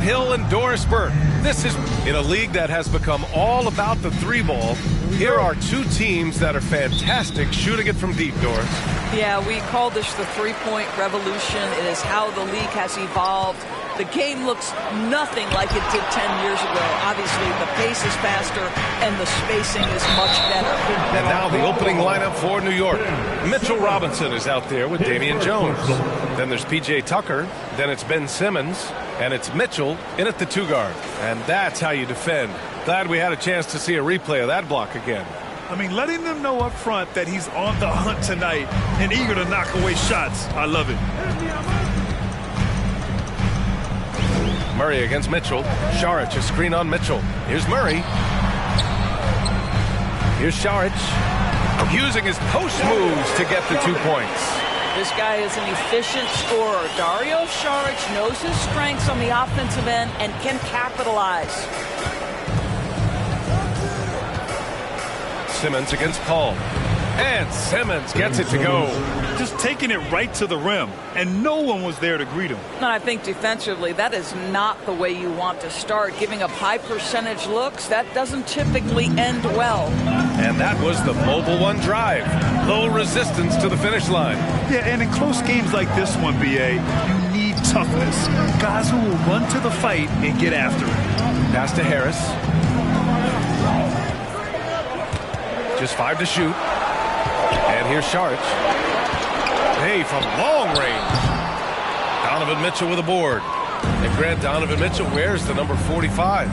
Hill and Doris Burke. This is in a league that has become all about the three ball. Here are two teams that are fantastic shooting it from deep, Doris. Yeah, we call this the three-point revolution. It is how the league has evolved. The game looks nothing like it did 10 years ago. Obviously, the pace is faster and the spacing is much better. And now the opening lineup for New York. Mitchell Robinson is out there with Damian Jones. Then there's P.J. Tucker. Then it's Ben Simmons. And it's Mitchell in at the two guard. And that's how you defend. Glad we had a chance to see a replay of that block again. I mean, letting them know up front that he's on the hunt tonight and eager to knock away shots. I love it. Murray against Mitchell. Šarić, a screen on Mitchell. Here's Murray. Here's Šarić, using his post moves to get the 2 points. This guy is an efficient scorer. Dario Šarić knows his strengths on the offensive end and can capitalize. Simmons against Paul. And Simmons gets it to go. Just taking it right to the rim, and no one was there to greet him. And I think defensively, that is not the way you want to start. Giving up high percentage looks, that doesn't typically end well. And that was the Mobile One drive. Low resistance to the finish line. Yeah, and in close games like this one, B.A., you need toughness. Guys who will run to the fight and get after it. Pass to Harris. Just 5 to shoot. And here's Šarić. Hey, from long range. Donovan Mitchell with a board. And Grant, Donovan Mitchell wears the number 45.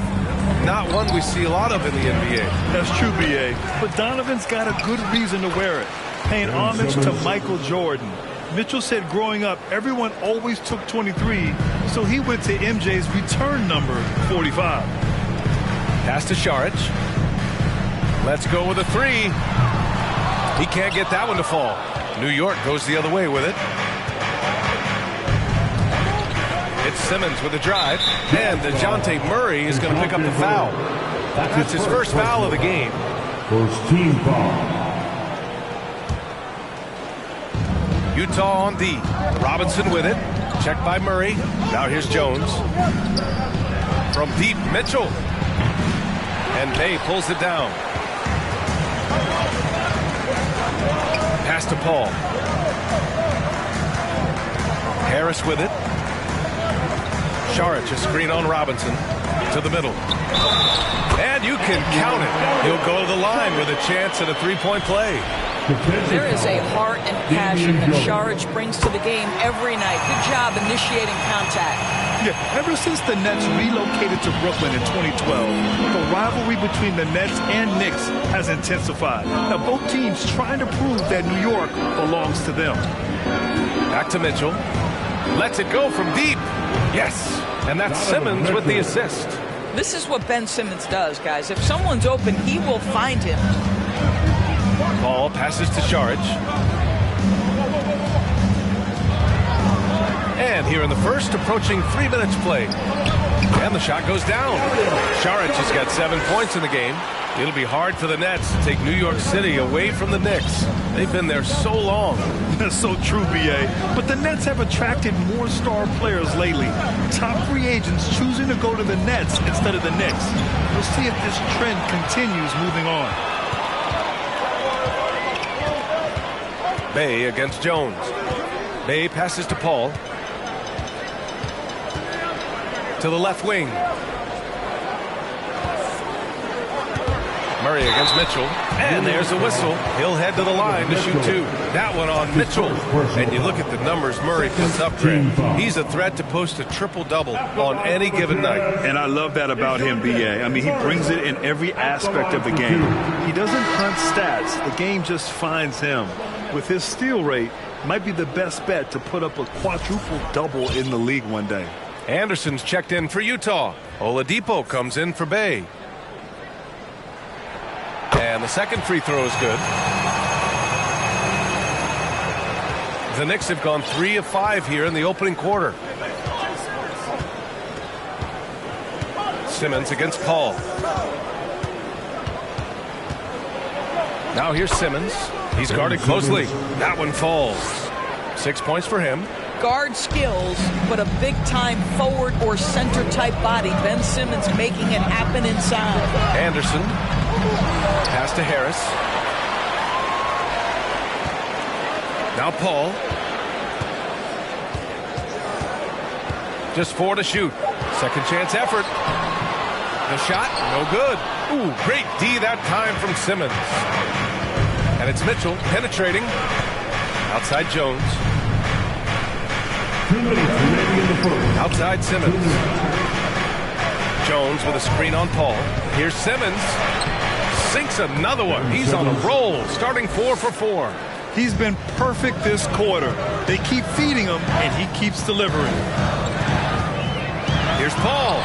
Not one we see a lot of in the NBA. That's true, B.A. But Donovan's got a good reason to wear it. Paying homage to Michael Jordan. Mitchell said growing up, everyone always took 23, so he went to MJ's return number 45. Pass to Šarić. Let's go with a three. He can't get that one to fall. New York goes the other way with it. It's Simmons with a drive. And DeJounte Murray is going to pick up the foul. That's his first foul of the game. First team foul. Utah on D. Robinson with it. Checked by Murray. Now here's Jones. From deep, Mitchell. And Bay pulls it down. Pass to Paul. Harris with it. Šarić, a screen on Robinson. To the middle. And you can count it. He'll go to the line with a chance at a three-point play. There is a heart and passion that Šarić brings to the game every night. Good job initiating contact. Yeah, ever since the Nets relocated to Brooklyn in 2012, the rivalry between the Nets and Knicks has intensified. Now, both teams trying to prove that New York belongs to them. Back to Mitchell. Lets it go from deep. Yes, and that's Simmons with the assist. This is what Ben Simmons does, guys. If someone's open, he will find him. Ball passes to Šarić. And here in the first, approaching 3 minutes played. And the shot goes down. Šarić has got 7 points in the game. It'll be hard for the Nets to take New York City away from the Knicks. They've been there so long. That's so true, B.A. But the Nets have attracted more star players lately. Top free agents choosing to go to the Nets instead of the Knicks. We'll see if this trend continues moving on. Bay against Jones. Bay passes to Paul. To the left wing. Murray against Mitchell. And there's a whistle. He'll head to the line to shoot two. That one on Mitchell. And you look at the numbers Murray puts up, Grant. He's a threat to post a triple-double on any given night. And I love that about him, B.A. I mean, he brings it in every aspect of the game. He doesn't hunt stats. The game just finds him. With his steal rate, might be the best bet to put up a quadruple-double in the league one day. Anderson's checked in for Utah. Oladipo comes in for Bay. And the second free throw is good. The Knicks have gone 3 of 5 here in the opening quarter. Simmons against Paul. Now here's Simmons. He's guarded closely. That one falls. 6 points for him. guard skills, but a big-time forward or center-type body. Ben Simmons making it happen inside. Anderson. Pass to Harris. Now Paul. Just 4 to shoot. Second chance effort. The shot, no good. Ooh, great D that time from Simmons. And it's Mitchell penetrating. Outside Jones. Outside Simmons. Jones with a screen on Paul. Here's Simmons. Sinks another one. He's on a roll, starting 4 for 4. He's been perfect this quarter. They keep feeding him, and he keeps delivering. Here's Paul.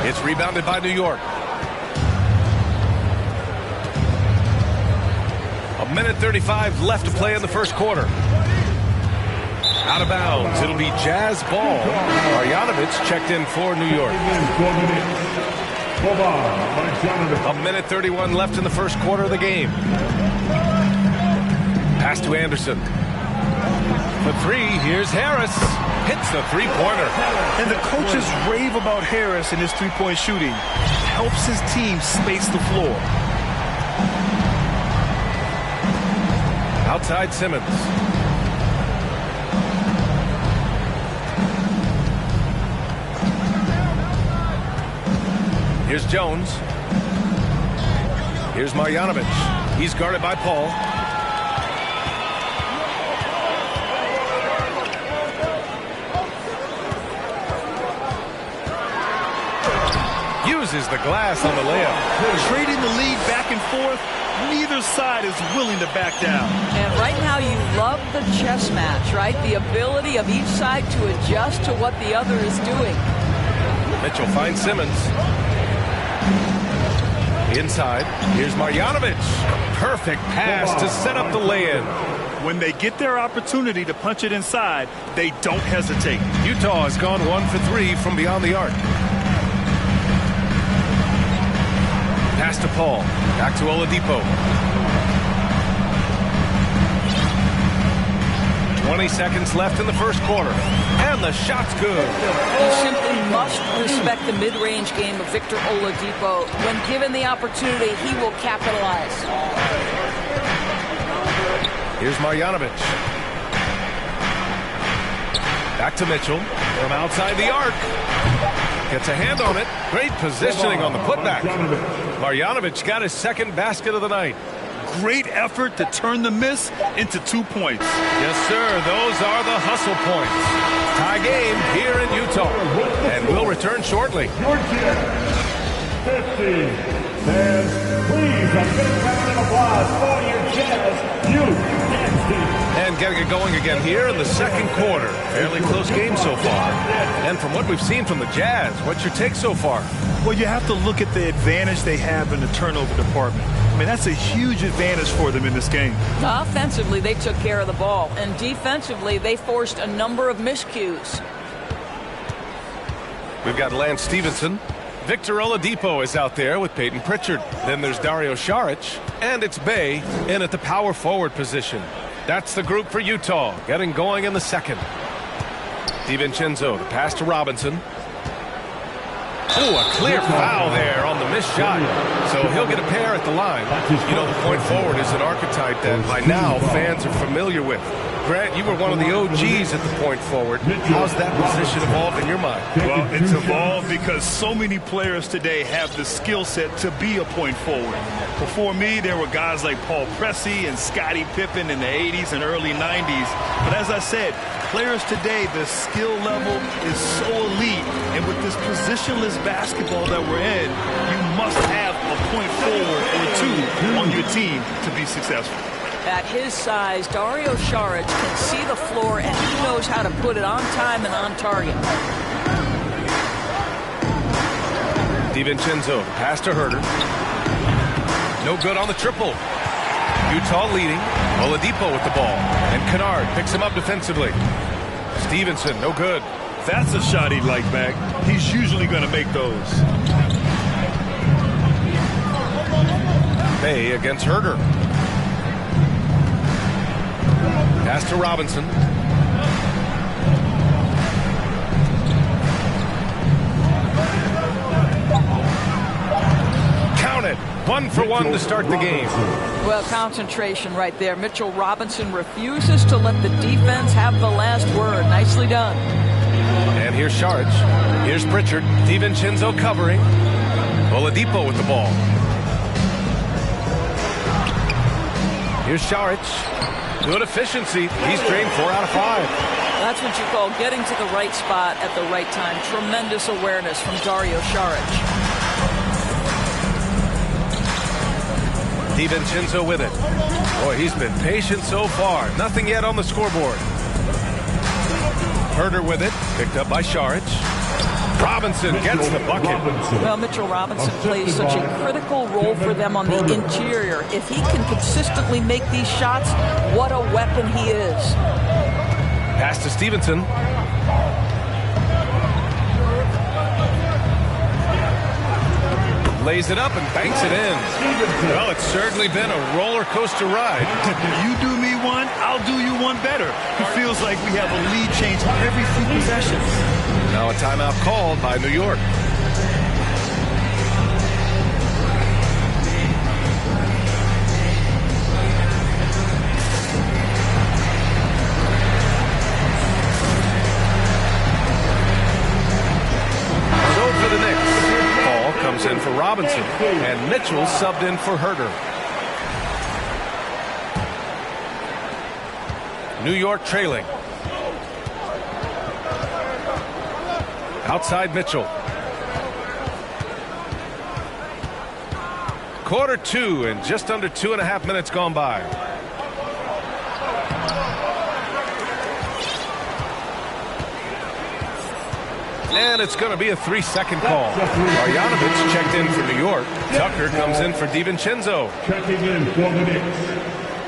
It's rebounded by New York. A minute 35 left to play in the first quarter. Out of bounds. It'll be Jazz ball. Marjanovic checked in for New York. A minute 31 left in the first quarter of the game. Pass to Anderson. For 3, here's Harris. Hits the three-pointer. And the coaches rave about Harris and his three-point shooting. Helps his team space the floor. Outside Simmons. Here's Jones. Here's Marjanovic. He's guarded by Paul. Uses the glass on the layup. Trading the lead back and forth. Neither side is willing to back down. And right now you love the chess match, right? The ability of each side to adjust to what the other is doing. Mitchell finds Simmons. Inside. Here's Marjanovic. Perfect pass to set up the lay-in. When they get their opportunity to punch it inside, they don't hesitate. Utah has gone 1 for 3 from beyond the arc. Pass to Paul. Back to Oladipo. 20 seconds left in the first quarter. And the shot's good. You simply must respect the mid-range game of Victor Oladipo. When given the opportunity, he will capitalize. Here's Marjanovic. Back to Mitchell. From outside the arc. Gets a hand on it. Great positioning on the putback. Marjanovic got his second basket of the night. Great effort to turn the miss into 2 points. Yes, sir. Those are the hustle points. Tie game here in Utah. And we'll return shortly. 50. And please, a big round of applause for your Jazz And getting it going again here in the second quarter. Fairly close game so far. And from what we've seen from the Jazz, what's your take so far? Well, you have to look at the advantage they have in the turnover department. I mean, that's a huge advantage for them in this game. Offensively, they took care of the ball. And defensively, they forced a number of miscues. We've got Lance Stevenson. Victor Oladipo is out there with Peyton Pritchard. Then there's Dario Saric. And it's Bey in at the power forward position. That's the group for Utah, getting going in the second. DiVincenzo, the pass to Robinson. Oh, a clear foul there on the missed shot. So he'll get a pair at the line. You know, the point forward is an archetype that by now fans are familiar with. Grant, you were one of the OGs at the point forward. How's that position evolved in your mind? Well, it's evolved because so many players today have the skill set to be a point forward. Before me, there were guys like Paul Pressey and Scottie Pippen in the 80s and early 90s. But as I said, players today, the skill level is so elite. And with this positionless basketball that we're in, you must have a point forward or two on your team to be successful. At his size, Dario Saric can see the floor, and he knows how to put it on time and on target. DiVincenzo, pass to Herter. No good on the triple. Utah leading. Oladipo with the ball. And Kennard picks him up defensively. Stevenson, no good. That's a shot he'd like back. He's usually going to make those. Bey against Herter. Pass to Robinson. 1 for 1 to start the game. Well, concentration right there. Mitchell Robinson refuses to let the defense have the last word. Nicely done. And here's Sharch. Here's Pritchard. DiVincenzo covering. Oladipo with the ball. Here's Sharch. Good efficiency. He's drained 4 out of 5. That's what you call getting to the right spot at the right time. Tremendous awareness from Dario Saric. DiVincenzo with it. Boy, he's been patient so far. Nothing yet on the scoreboard. Herder with it. Picked up by Saric. Robinson gets the bucket. Well, Mitchell Robinson plays such a critical role for them on the interior. If he can consistently make these shots, what a weapon he is. Pass to Stevenson. Lays it up and banks it in. Well, it's certainly been a roller coaster ride. You do me one, I'll do you one better. It feels like we have a lead change every few possessions. Now a timeout called by New York. So for the Knicks, Paul comes in for Robinson, and Mitchell subbed in for Herder. New York trailing. Outside Mitchell. Quarter 2 and just under 2.5 minutes gone by. And it's going to be a 3-second call. Marjanovic checked in for New York. Tucker comes in for DiVincenzo. Checking in for the Knicks.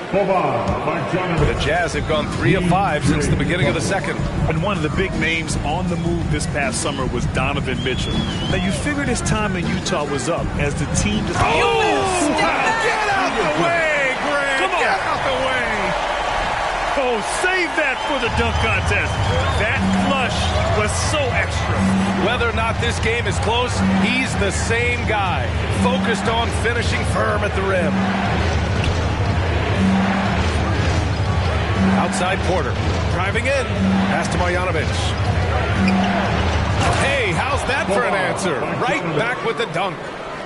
The Jazz have gone 3 of 5 since the beginning of the second. And one of the big names on the move this past summer was Donovan Mitchell. Now you figured his time in Utah was up as the team just... Oh! Get out the way, Greg! Come on. Get out the way! Oh, save that for the dunk contest. That flush was so extra. Whether or not this game is close, he's the same guy. Focused on finishing firm at the rim. Outside Porter. Driving in. Pass to Marjanovic. Hey, how's that for an answer? Right back with the dunk.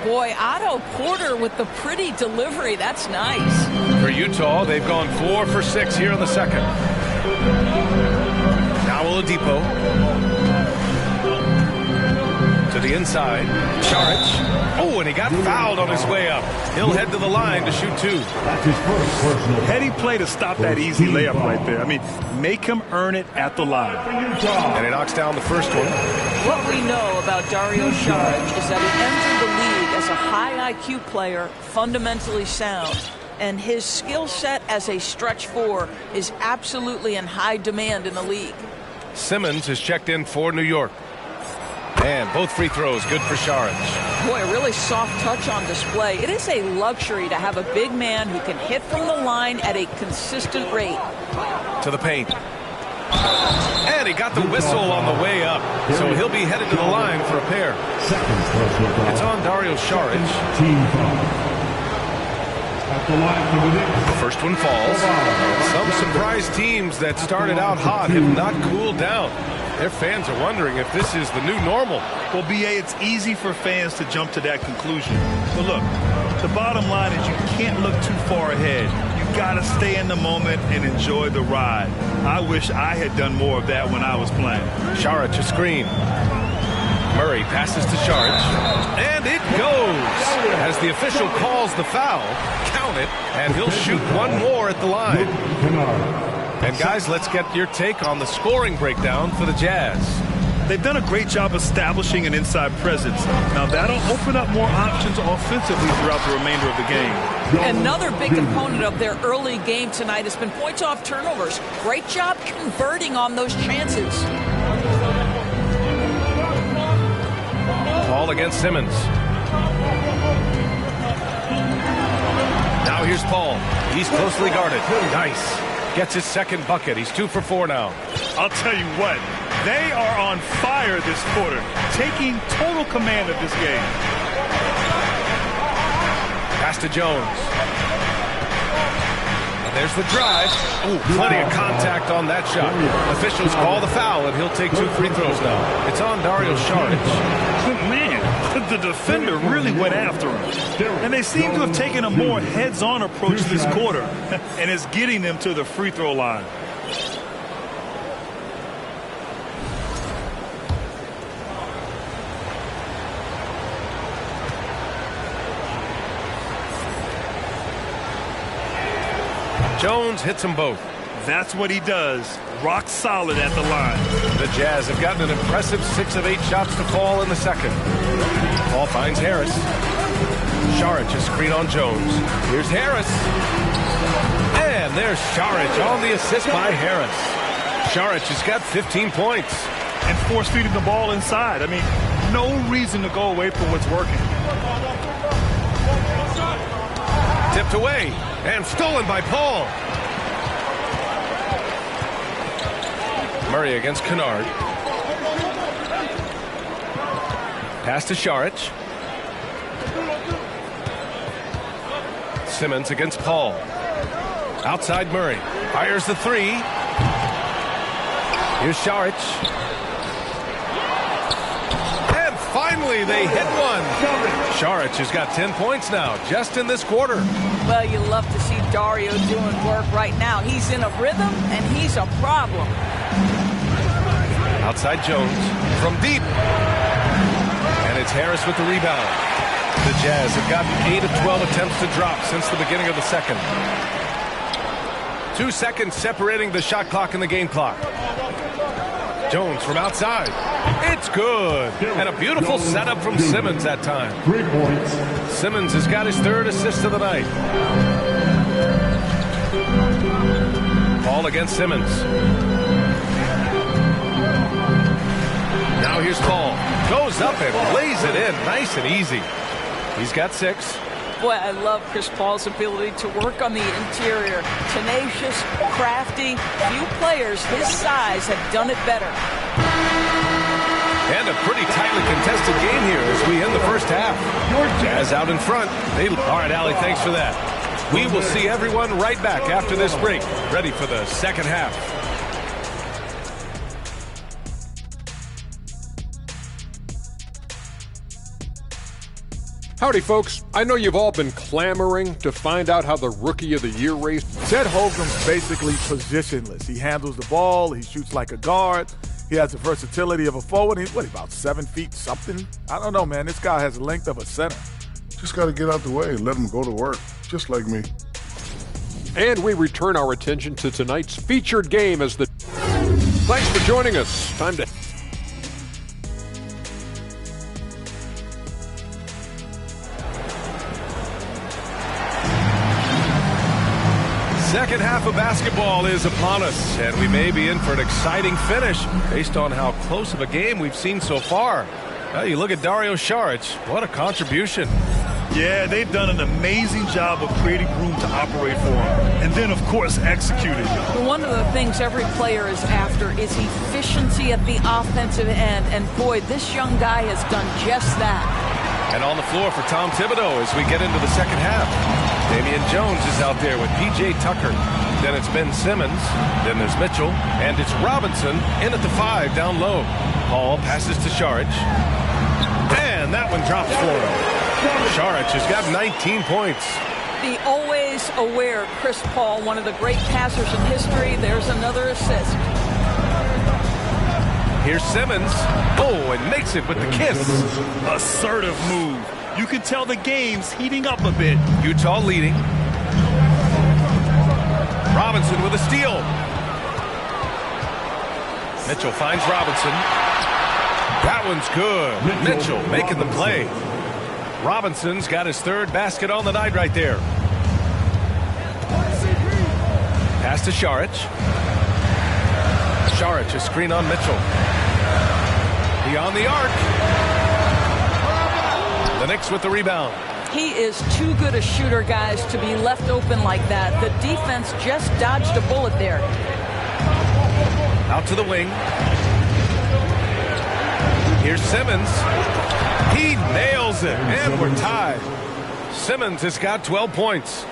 Boy, Otto Porter with the pretty delivery. That's nice. For Utah, they've gone 4 for 6 here in the second. Now Oladipo. To the inside. Saric. Oh, and he got fouled on his way up. He'll head to the line to shoot 2. That's his first personal. Heady play to stop that easy layup right there. I mean, make him earn it at the line. And he knocks down the first one. What we know about Dario Saric is that he entered the league as a high IQ player, fundamentally sound. And his skill set as a stretch 4 is absolutely in high demand in the league. Simmons has checked in for New York. And both free throws good for Saric. Boy, a really soft touch on display. It is a luxury to have a big man who can hit from the line at a consistent rate. To the paint. And he got the whistle on the way up. So he'll be headed to the line for a pair. It's on Dario Saric. Team foul. At the line for the Knicks. The first one falls. Some surprise teams that started out hot have not cooled down. Their fans are wondering if this is the new normal. Well, B.A., it's easy for fans to jump to that conclusion. But look, the bottom line is you can't look too far ahead. You got to stay in the moment and enjoy the ride. I wish I had done more of that when I was playing. Saric a screen. Murray passes to Saric. And it goes. As the official calls the foul, count it, and he'll shoot one more at the line. And guys, let's get your take on the scoring breakdown for the Jazz. They've done a great job establishing an inside presence. Now that'll open up more options offensively throughout the remainder of the game. Another big component of their early game tonight has been points off turnovers. Great job converting on those chances. Ball against Simmons. Now here's Paul. He's closely guarded. Nice. Gets his second bucket. He's 2 for 4 now. I'll tell you what, they are on fire this quarter, taking total command of this game. Pass to Jones. And there's the drive. Ooh, plenty of contact on that shot. Officials call the foul, and he'll take 2 free throws now. It's on Dario Saric. Man, the defender really went after him. And they seem to have taken a more heads-on approach this quarter, and it's getting them to the free throw line. Jones hits them both. That's what he does. Rock solid at the line. The Jazz have gotten an impressive 6 of 8 shots to fall in the second. Ball finds Harris. Saric, a screen on Jones. Here's Harris. And there's Saric on the assist by Harris. Saric has got 15 points. And force-feeding the ball inside. I mean, no reason to go away from what's working. Tipped away and stolen by Paul. Murray against Kennard. Pass to Saric. Simmons against Paul. Outside Murray. Fires the 3. Here's Saric. And finally they hit one. Saric has got 10 points now just in this quarter. Well, you love to see Dario doing work right now. He's in a rhythm, and he's a problem. Outside Jones from deep. And it's Harris with the rebound. The Jazz have gotten 8 of 12 attempts to drop since the beginning of the second. 2 seconds separating the shot clock and the game clock. Jones from outside. It's good. And a beautiful setup from Simmons that time. 3 points. Simmons has got his 3rd assist of the night. Ball against Simmons. Now here's Paul. Goes up and lays it in. Nice and easy. He's got 6. Boy, I love Chris Paul's ability to work on the interior. Tenacious, crafty. Few players his size have done it better. And a pretty tightly contested game here as we end the first half. Jazz out in front. All right, Allie, thanks for that. We will see everyone right back after this break, ready for the second half. Howdy, folks. I know you've all been clamoring to find out how the Rookie of the Year race. Chet Holmgren's basically positionless. He handles the ball. He shoots like a guard. He has the versatility of a forward. He's, about 7 feet something? I don't know, man. This guy has the length of a center. Just got to get out the way and let him go to work, just like me. And we return our attention to tonight's featured game as the... Thanks for joining us. Time to... Second half of basketball is upon us, and we may be in for an exciting finish based on how close of a game we've seen so far. Well, you look at Dario Saric. What a contribution. Yeah, they've done an amazing job of creating room to operate for him. And then, of course, executing. One of the things every player is after is efficiency at the offensive end. And, boy, this young guy has done just that. And on the floor for Tom Thibodeau as we get into the second half. Damian Jones is out there with P.J. Tucker. Then it's Ben Simmons. Then there's Mitchell. And it's Robinson in at the 5 down low. Paul passes to Saric. And that one drops for him. Saric has got 19 points. The always aware Chris Paul, one of the great passers in history. There's another assist. Here's Simmons. Oh, and makes it with the kiss. Assertive move. You can tell the game's heating up a bit. Utah leading. Robinson with a steal. Mitchell finds Robinson. That one's good. Mitchell making the play. Robinson's got his 3rd basket on the night right there. Pass to Saric. Saric, a screen on Mitchell. Beyond the arc. The Knicks with the rebound. He is too good a shooter, guys, to be left open like that. The defense just dodged a bullet there. Out to the wing. Here's Simmons. He nails it, and we're tied. Simmons has got 12 points.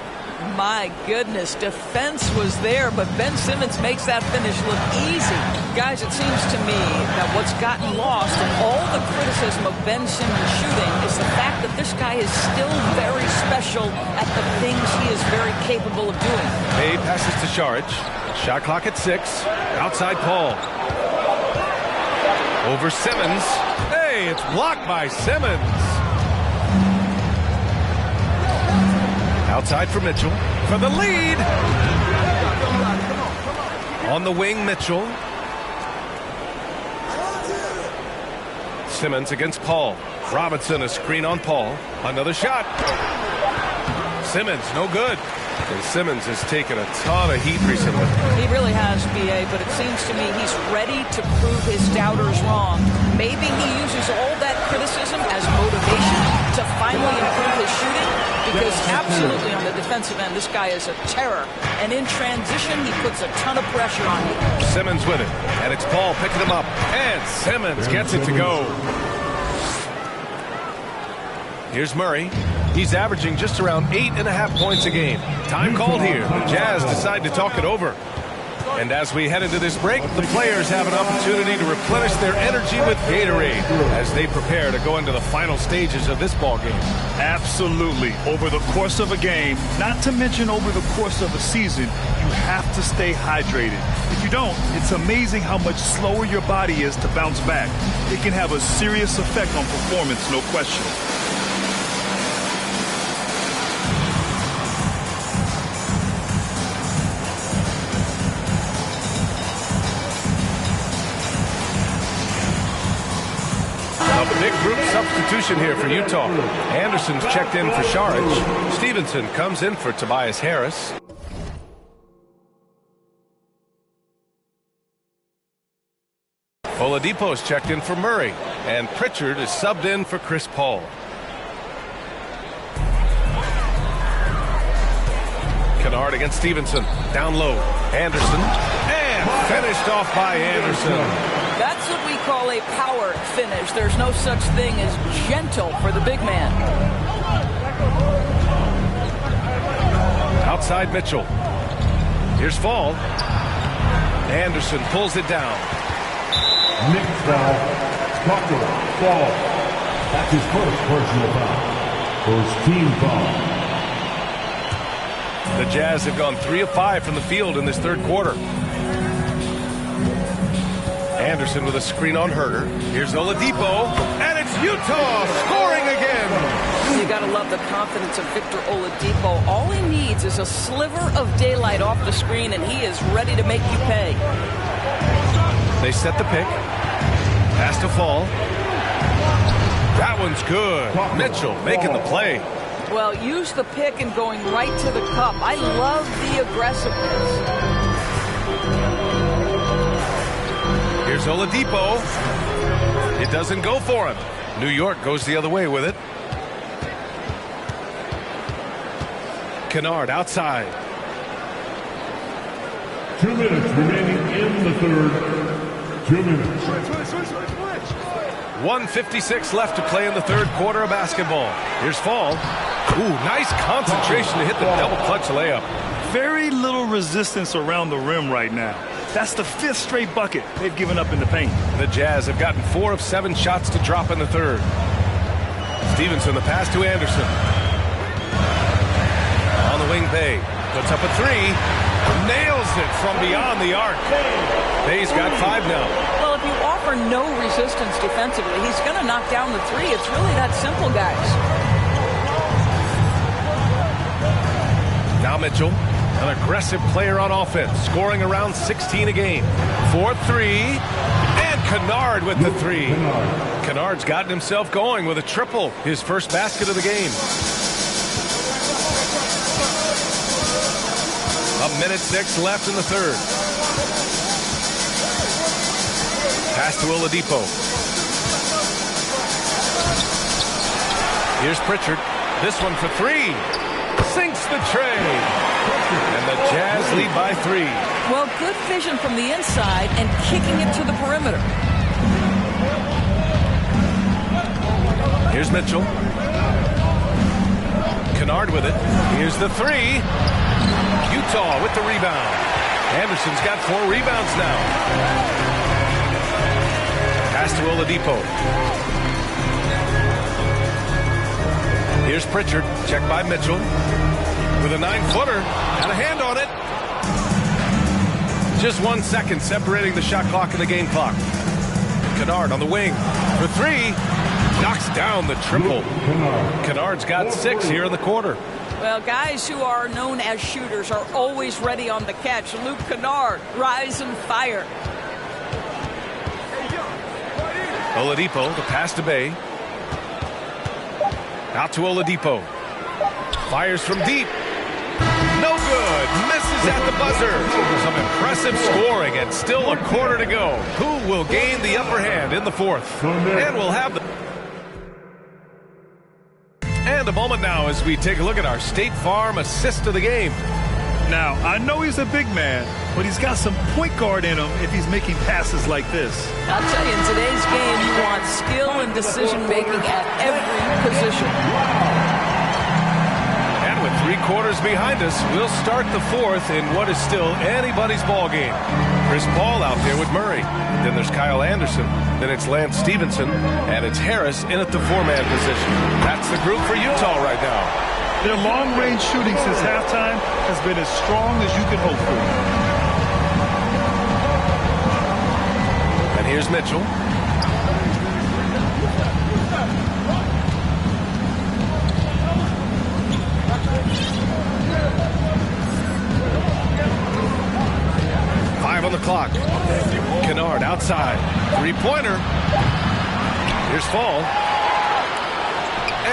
My goodness, defense was there, but Ben Simmons makes that finish look easy. Guys, it seems to me that what's gotten lost in all the criticism of Ben Simmons shooting is the fact that this guy is still very special at the things he is very capable of doing. May passes to Saric. Shot clock at 6. Outside Paul. Over Simmons. Hey, it's blocked by Simmons. Outside for Mitchell for the lead. On the wing, Mitchell. Simmons against Paul. Robinson, a screen on Paul. Another shot. Simmons, no good. And Simmons has taken a ton of heat recently. He really has, B.A., but it seems to me he's ready to prove his doubters wrong. Maybe he uses all that criticism as motivation to finally improve his shooting, because absolutely on the defensive end, this guy is a terror. And in transition, he puts a ton of pressure on you. Simmons with it, and it's Paul picking him up. And Simmons gets it to go. Here's Murray. He's averaging just around 8.5 points a game. Time called here. The Jazz decide to talk it over. And as we head into this break, the players have an opportunity to replenish their energy with Gatorade as they prepare to go into the final stages of this ball game. Absolutely. Over the course of a game, not to mention over the course of a season, you have to stay hydrated. If you don't, it's amazing how much slower your body is to bounce back. It can have a serious effect on performance, no question. Big group substitution here for Utah. Anderson's checked in for Saric. Stevenson comes in for Tobias Harris. Oladipo's checked in for Murray. And Pritchard is subbed in for Chris Paul. Kennard against Stevenson. Down low. Anderson. And finished off by Anderson. That's what we call a power finish. There's no such thing as gentle for the big man. Outside Mitchell. Here's Fall. Anderson pulls it down. Nick foul. Tucker, Fall. That's his first personal foul. First team foul. The Jazz have gone 3 of 5 from the field in this third quarter. Anderson with a screen on Herter. Here's Oladipo, and it's Utah scoring again. You got to love the confidence of Victor Oladipo. All he needs is a sliver of daylight off the screen, and he is ready to make you pay. They set the pick. Pass to Fall. That one's good. Mitchell making the play. Well, use the pick and going right to the cup. I love the aggressiveness. Here's Oladipo. It doesn't go for him. New York goes the other way with it. Kennard outside. 2 minutes remaining in the third. 2 minutes. 1:56 left to play in the third quarter of basketball. Here's Fall. Ooh, nice concentration to hit the double clutch layup. Very little resistance around the rim right now. That's the 5th straight bucket they've given up in the paint. The Jazz have gotten 4 of 7 shots to drop in the third. Stevenson, the pass to Anderson. On the wing, Bay. Puts up a 3. Nails it from beyond the arc. Bay's got 5 now. Well, if you offer no resistance defensively, he's going to knock down the 3. It's really that simple, guys. Now Mitchell. An aggressive player on offense, scoring around 16 a game. 4-3, and Kennard with the 3. Kennard's gotten himself going with a triple, his first basket of the game. 1:06 left in the third. Pass to Oladipo. Here's Pritchard. This one for 3. Sinks the tray. And the Jazz lead by 3. Well, good vision from the inside and kicking it to the perimeter. Here's Mitchell. Kennard with it. Here's the three. Utah with the rebound. Anderson's got 4 rebounds now. Pass to Oladipo. Here's Pritchard. Checked by Mitchell. With a 9-footer. Had a hand on it. Just 1 second separating the shot clock and the game clock. Kennard on the wing for 3. Knocks down the triple. Kennard's got 6 here in the quarter. Well, guys who are known as shooters are always ready on the catch. Luke Kennard, rise and fire. Oladipo, the pass to Bay. Out to Oladipo. Fires from deep. No good. Misses at the buzzer. Some impressive scoring and still a quarter to go. Who will gain the upper hand in the fourth? And we'll have the... And a moment now as we take a look at our State Farm assist of the game. Now, I know he's a big man, but he's got some point guard in him if he's making passes like this. I'll tell you, in today's game, you want skill and decision-making at every position. And with 3 quarters behind us, we'll start the fourth in what is still anybody's ball game. Chris Paul out there with Murray. Then there's Kyle Anderson. Then it's Lance Stevenson. And it's Harris in at the 4-man position. That's the group for Utah right now. Their long-range shooting since halftime has been as strong as you can hope for. And here's Mitchell. On the clock. Kennard outside. 3-pointer. Here's Fall.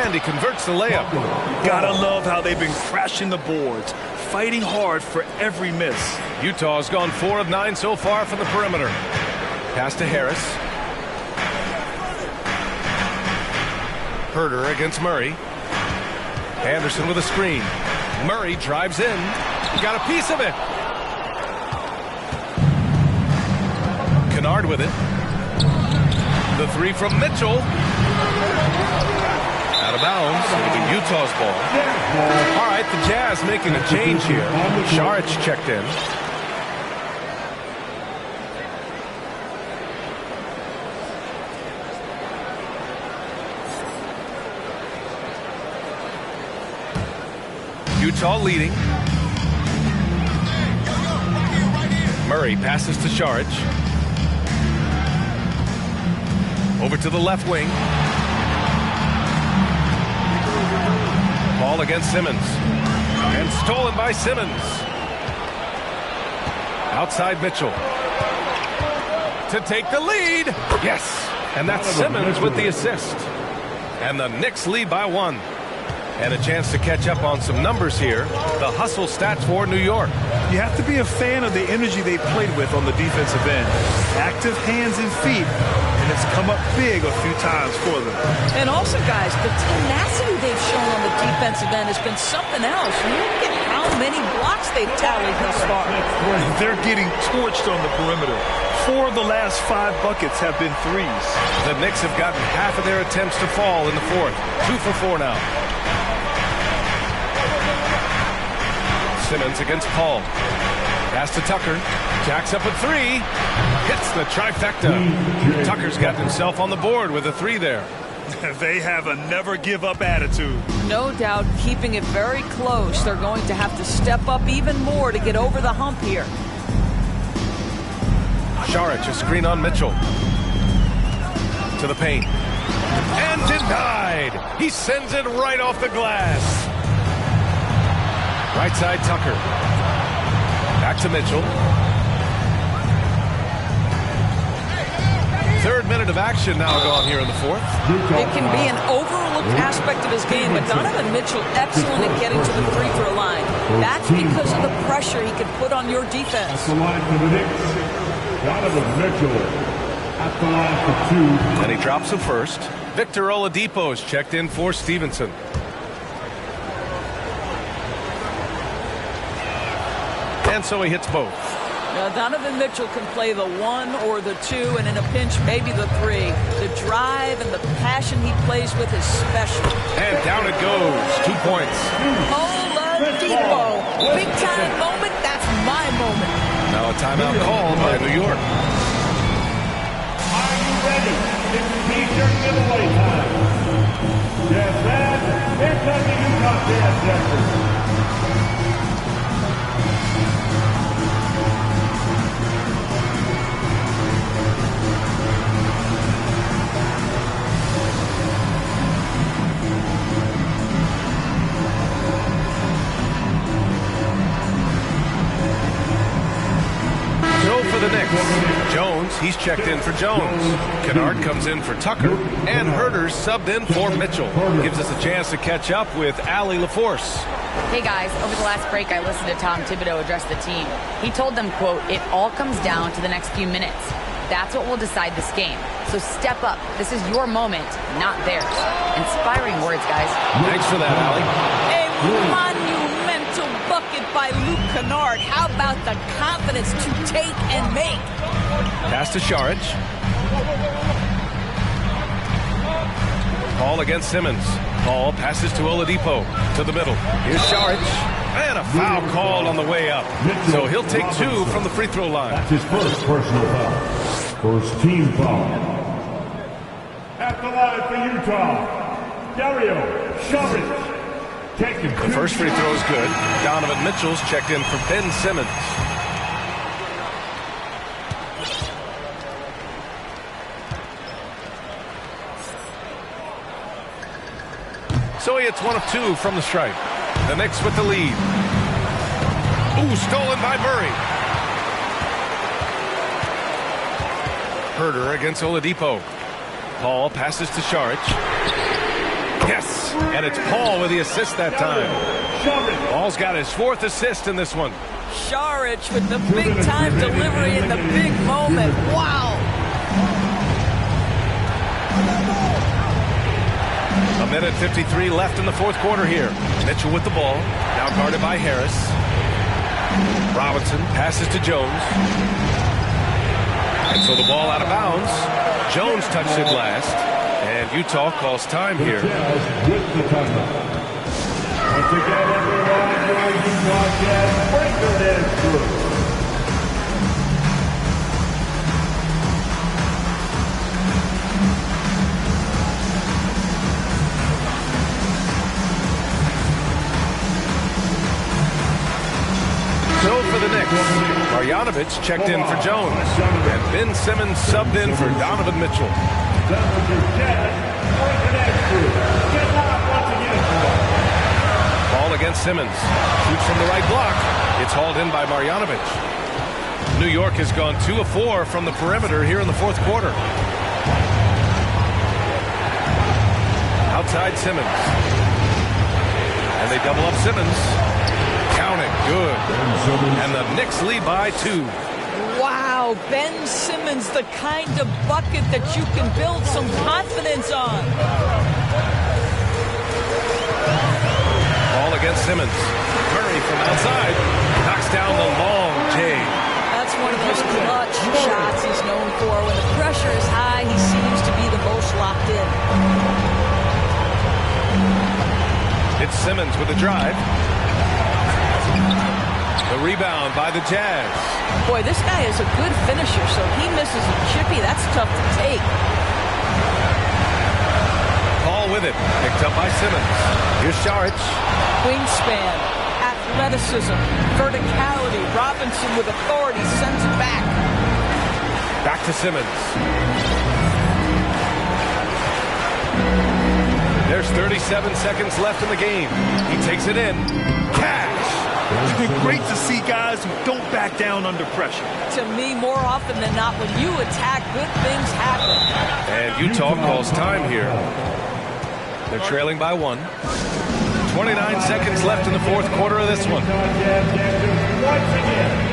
And he converts the layup. Gotta love how they've been crashing the boards, fighting hard for every miss. Utah's gone 4 of 9 so far from the perimeter. Pass to Harris. Herter against Murray. Anderson with a screen. Murray drives in. Got a piece of it. Kennard with it. The 3 from Mitchell. Out of bounds. It'll be Utah's ball. All right, the Jazz making a change here. Saric checked in. Utah leading. Murray passes to Saric. Over to the left wing. Ball against Simmons. And stolen by Simmons. Outside Mitchell. To take the lead. Yes. And that's Simmons with the assist. And the Knicks lead by 1. And a chance to catch up on some numbers here. The hustle stats for New York. You have to be a fan of the energy they played with on the defensive end. Active hands and feet. And it's come up big a few times for them. And also, guys, the tenacity they've shown on the defensive end has been something else. You look at how many blocks they've tallied thus far. They're getting torched on the perimeter. 4 of the last 5 buckets have been threes. The Knicks have gotten half of their attempts to fall in the fourth. 2 for 4 now. Simmons against Paul. Pass to Tucker. Jacks up a 3. Hits the trifecta. Tucker's got himself on the board with a 3 there. They have a never-give-up attitude. No doubt keeping it very close. They're going to have to step up even more to get over the hump here. Saric, a screen on Mitchell. To the paint. And denied. He sends it right off the glass. Right side Tucker. Back to Mitchell. 3rd minute of action now gone here in the fourth. It can be an overlooked aspect of his game, but Donovan Mitchell excellent at getting to the free throw line. That's because of the pressure he can put on your defense. That's the line for the Knicks. Donovan Mitchell at the line for 2. And he drops the first. Victor Oladipo is checked in for Stevenson. And so he hits both. Donovan Mitchell can play the 1 or the 2, and in a pinch, maybe the 3. The drive and the passion he plays with is special. And down it goes. 2 points. Oladipo. Big time moment. That's my moment. Now a timeout called by New York. Are you ready? It's feature giveaway time. Yes, man. Here comes the Utah Jazz Dancers. For the Knicks, Jones, he's checked in for Jones. Kennard comes in for Tucker, and Herter's subbed in for Mitchell. Gives us a chance to catch up with Allie LaForce. Hey guys, over the last break I listened to Tom Thibodeau address the team. He told them, quote, "It all comes down to the next few minutes. That's what will decide this game. So step up. This is your moment, not theirs." Inspiring words, guys. Thanks for that, Allie. A monumental bucket by Luke Kennard. How about the confidence to take and make? Pass to Šarić. Paul against Simmons. Paul passes to Oladipo. To the middle. Here's Šarić. And a foul called on the way up. So he'll take 2 from the free throw line. That's his first personal foul. First team foul. At the line for Utah, Dario Šarić. The first free throw is good. Donovan Mitchell's checked in for Ben Simmons. So he hits 1 of 2 from the stripe. The Knicks with the lead. Ooh, stolen by Murray. Herter against Oladipo. Paul passes to Šarić. Yes, and it's Paul with the assist that time. Paul's got his 4th assist in this one. Šarić with the big-time delivery in the big moment. Wow. A minute 53 left in the 4th quarter here. Mitchell with the ball, now guarded by Harris. Robinson passes to Jones. And so the ball out of bounds. Jones touched it last. And Utah calls time here. With the timeout. Once again, everyone, your Utah Jazz breaker dance crew. So for the Knicks, Marjanovic checked in for Jones. And Ben Simmons subbed in for Donovan Mitchell. Ball against Simmons. Shoots from the right block. It's hauled in by Marjanovic. New York has gone 2 of 4 from the perimeter here in the 4th quarter. Outside Simmons. And they double up Simmons. Count it. Good. And the Knicks lead by 2. Wow, Ben Simmons, the kind of bucket that you can build some confidence on. Ball against Simmons. Murray from outside. Knocks down the long J. That's one of those clutch shots he's known for. When the pressure is high, he seems to be the most locked in. It's Simmons with the drive. The rebound by the Jazz. Boy, this guy is a good finisher, so he misses a chippy. That's tough to take. Paul with it. Picked up by Simmons. Here's Šarić. Wingspan, athleticism, verticality. Robinson with authority sends it back. Back to Simmons. There's 37 seconds left in the game. He takes it in. Cash. It's been great to see guys who don't back down under pressure. To me, more often than not, when you attack, good things happen. And Utah calls time here. They're trailing by 1. 29 seconds left in the 4th quarter of this one. Once again.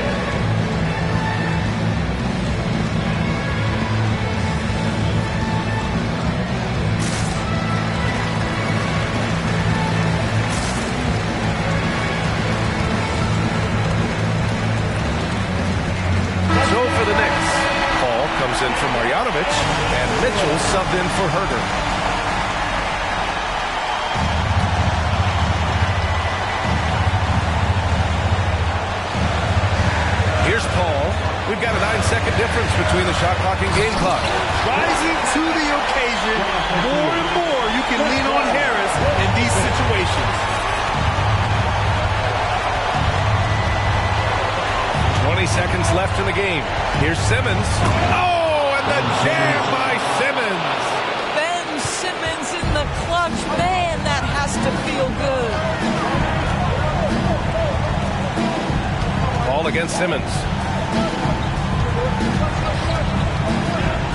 subbed in for Herder. Here's Paul. We've got a 9-second difference between the shot clock and game clock. Rising to the occasion, more and more you can lean on Harris in these situations. 20 seconds left in the game. Here's Simmons. Oh, and the jam by Simmons. Ben Simmons in the clutch. Man, that has to feel good. Ball against Simmons.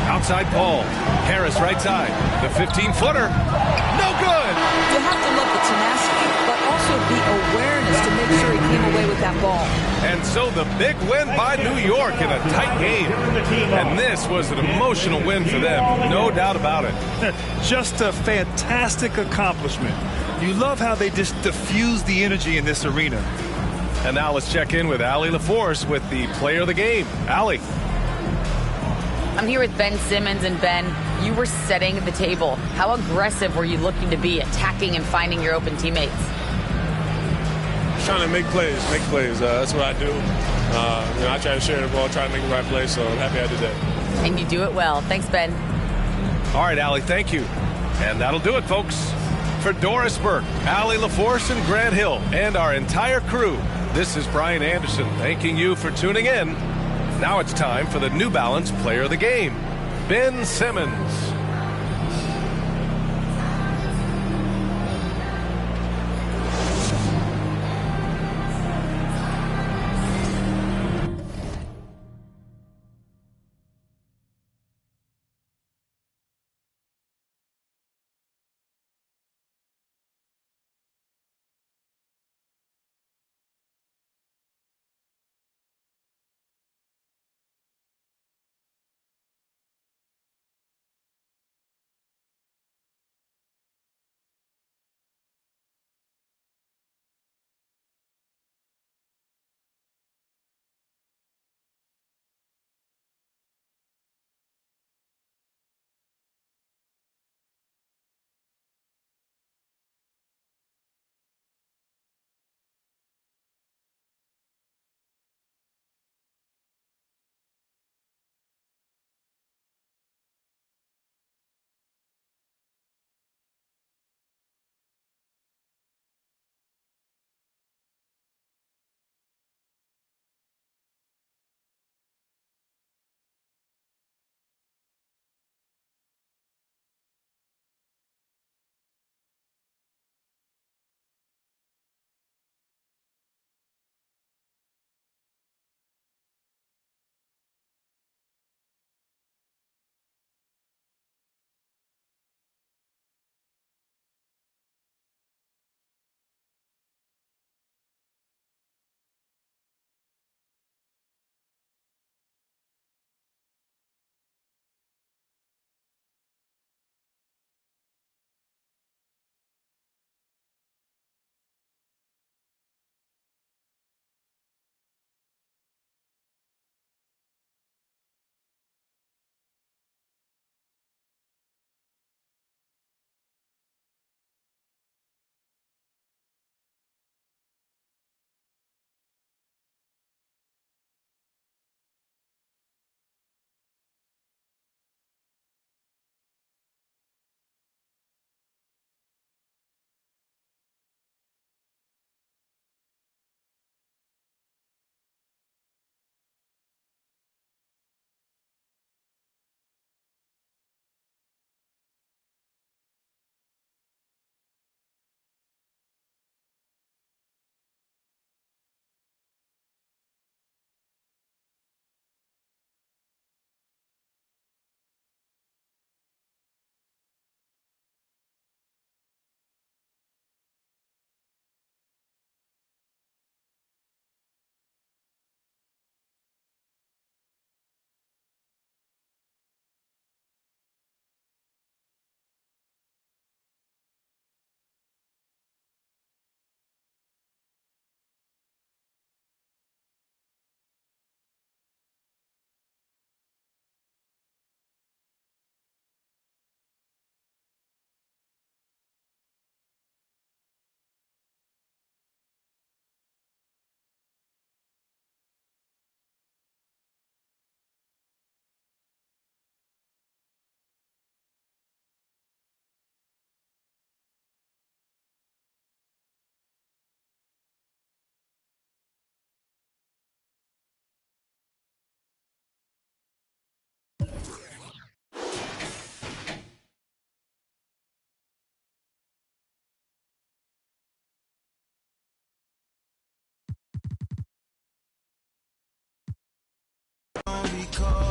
Outside Paul. Harris right side. The 15-footer. No good. You have to love the tenacity, but also the awareness to make sure he came away with that ball. And so the big win by New York in a tight game. And this was an emotional win for them. No doubt about it. Just a fantastic accomplishment. You love how they just diffuse the energy in this arena. And now let's check in with Allie LaForce with the player of the game. Allie. I'm here with Ben Simmons, and Ben, you were setting the table. How aggressive were you looking to be, attacking and finding your open teammates? Trying to make plays. That's what I do. I try to share the ball, try to make the right play, so I'm happy I did that. And you do it well. Thanks, Ben. All right, Allie, thank you. And that'll do it, folks. For Doris Burke, Allie LaForce, and Grant Hill, and our entire crew, this is Brian Anderson thanking you for tuning in. Now it's time for the New Balance Player of the Game, Ben Simmons. Because